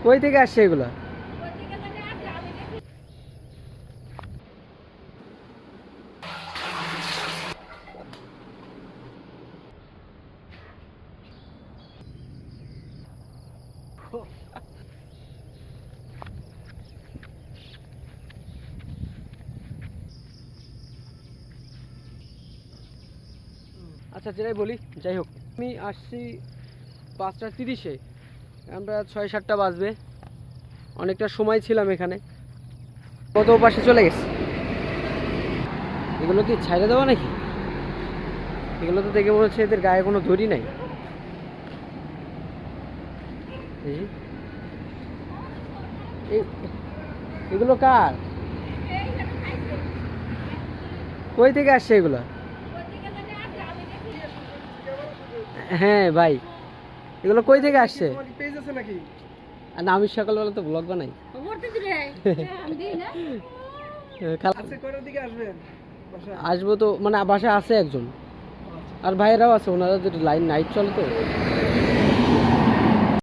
কই থেকে আসছে এগুলো? আচ্ছা যেটাই বলি, যাই হোক, আমি আসছি 5টা 30-এ, আমরা 6-7টা বাজবে। অনেকটা সময় ছিলাম এখানে, কত পাশে চলে গেছে। এগুলো কি ছাইড়ে দেওয়া নাকি? এগুলো তো দেখে মনে হচ্ছে এদের গায়ে কোনো দড়ি নাই। এগুলো কার? কই থেকে আসছে এগুলো? হ্যাঁ ভাই, এগুলো কই থেকে আসছে? আর না, আমি সকালবেলা তো ব্লগ বানাই। আসবো তো, মানে বাসায় আছে একজন, আর ভাইয়েরাও আছে, ওনারা যদি লাইন নাইট চলে তো।